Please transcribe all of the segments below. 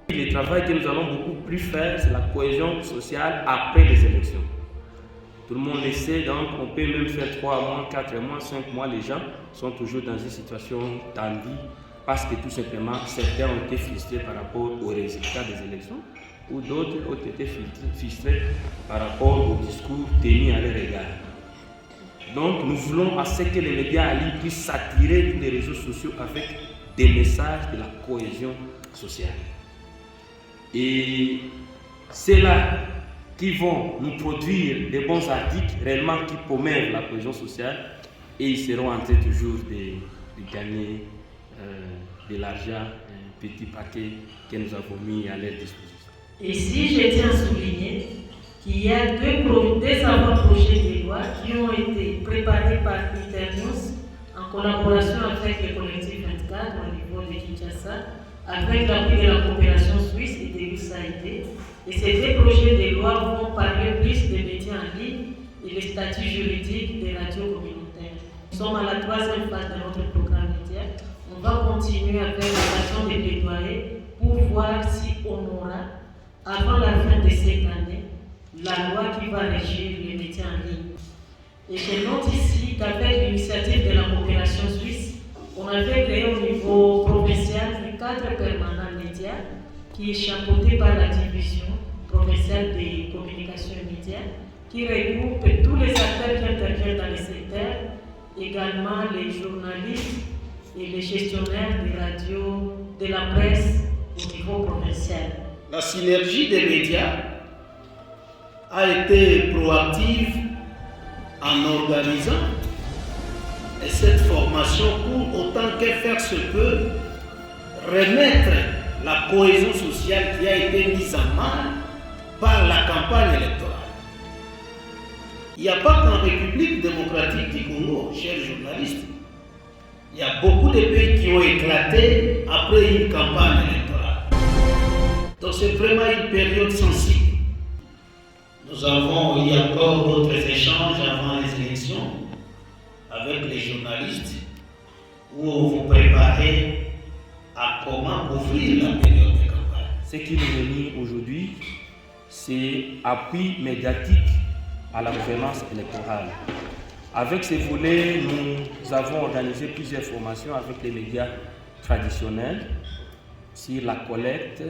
Le travail que nous allons beaucoup plus faire, c'est la cohésion sociale après les élections. Tout le monde le sait, donc on peut même faire 3 mois, 4 mois, 5 mois. Les gens sont toujours dans une situation tendue parce que tout simplement certains ont été frustrés par rapport aux résultats des élections ou d'autres ont été frustrés par rapport au discours tenus à leur égard. Donc nous voulons à ce que les médias en ligne puissent s'attirer tous les réseaux sociaux avec des messages de la cohésion sociale. Et c'est là qui vont nous produire des bons articles réellement qui promeuvent la cohésion sociale et ils seront en train toujours de gagner de l'argent, un petit paquet que nous avons mis à leur disposition. Et si je tiens à souligner qu'il y a deux avant-projets de loi qui ont été préparés par Internews en collaboration avec le collectif 24 au niveau de Kinshasa, avec l'appui de la coopération suisse et de l'USAID. Et ces deux projets de loi vont parler plus des médias en ligne et le statut juridique des radios communautaires. Nous sommes à la 3e phase de notre programme média. On va continuer avec la façon de plaidoyer pour voir si on aura, avant la fin de cette année, la loi qui va régir les médias en ligne. Et je note ici qu'avec l'initiative de la coopération suisse, on avait créé au niveau provincial un cadre permanent média qui est chapeauté par la division provinciale des communications et médias, qui regroupe tous les acteurs qui interviennent dans le secteur, également les journalistes et les gestionnaires des radios, de la presse au niveau provincial. La synergie des médias a été proactive en organisant cette formation pour, autant que faire se peut, remettre la cohésion sociale qui a été mise en mal par la campagne électorale. Il n'y a pas qu'en République démocratique du Congo, chers journalistes, il y a beaucoup de pays qui ont éclaté après une campagne électorale. Donc c'est vraiment une période sensible. Nous avons eu encore d'autres échanges avant les élections avec les journalistes où on vous préparait à comment ouvrir la période de campagne. Ce qui nous réunit aujourd'hui, c'est appui médiatique à la gouvernance électorale. Avec ces volets, nous avons organisé plusieurs formations avec les médias traditionnels sur la collecte,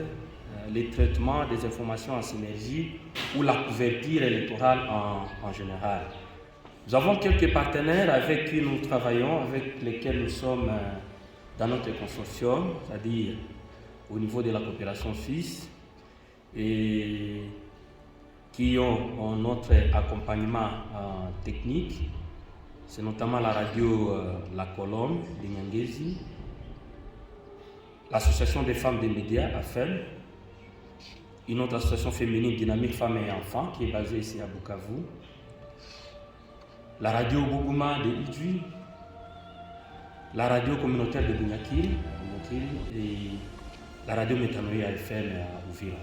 les traitements des informations en synergie ou la couverture électorale en général. Nous avons quelques partenaires avec qui nous travaillons, avec lesquels nous sommes dans notre consortium, c'est-à-dire au niveau de la coopération suisse, et qui ont notre accompagnement technique. C'est notamment la radio La Colombe de Nyangezi, l'association des femmes des médias, AFEM, une autre association féminine Dynamique Femmes et Enfants qui est basée ici à Bukavu, la radio Bougouma de Idjui, la radio communautaire de Bunyakiri et la radio Métanoïa FM à Ouvira.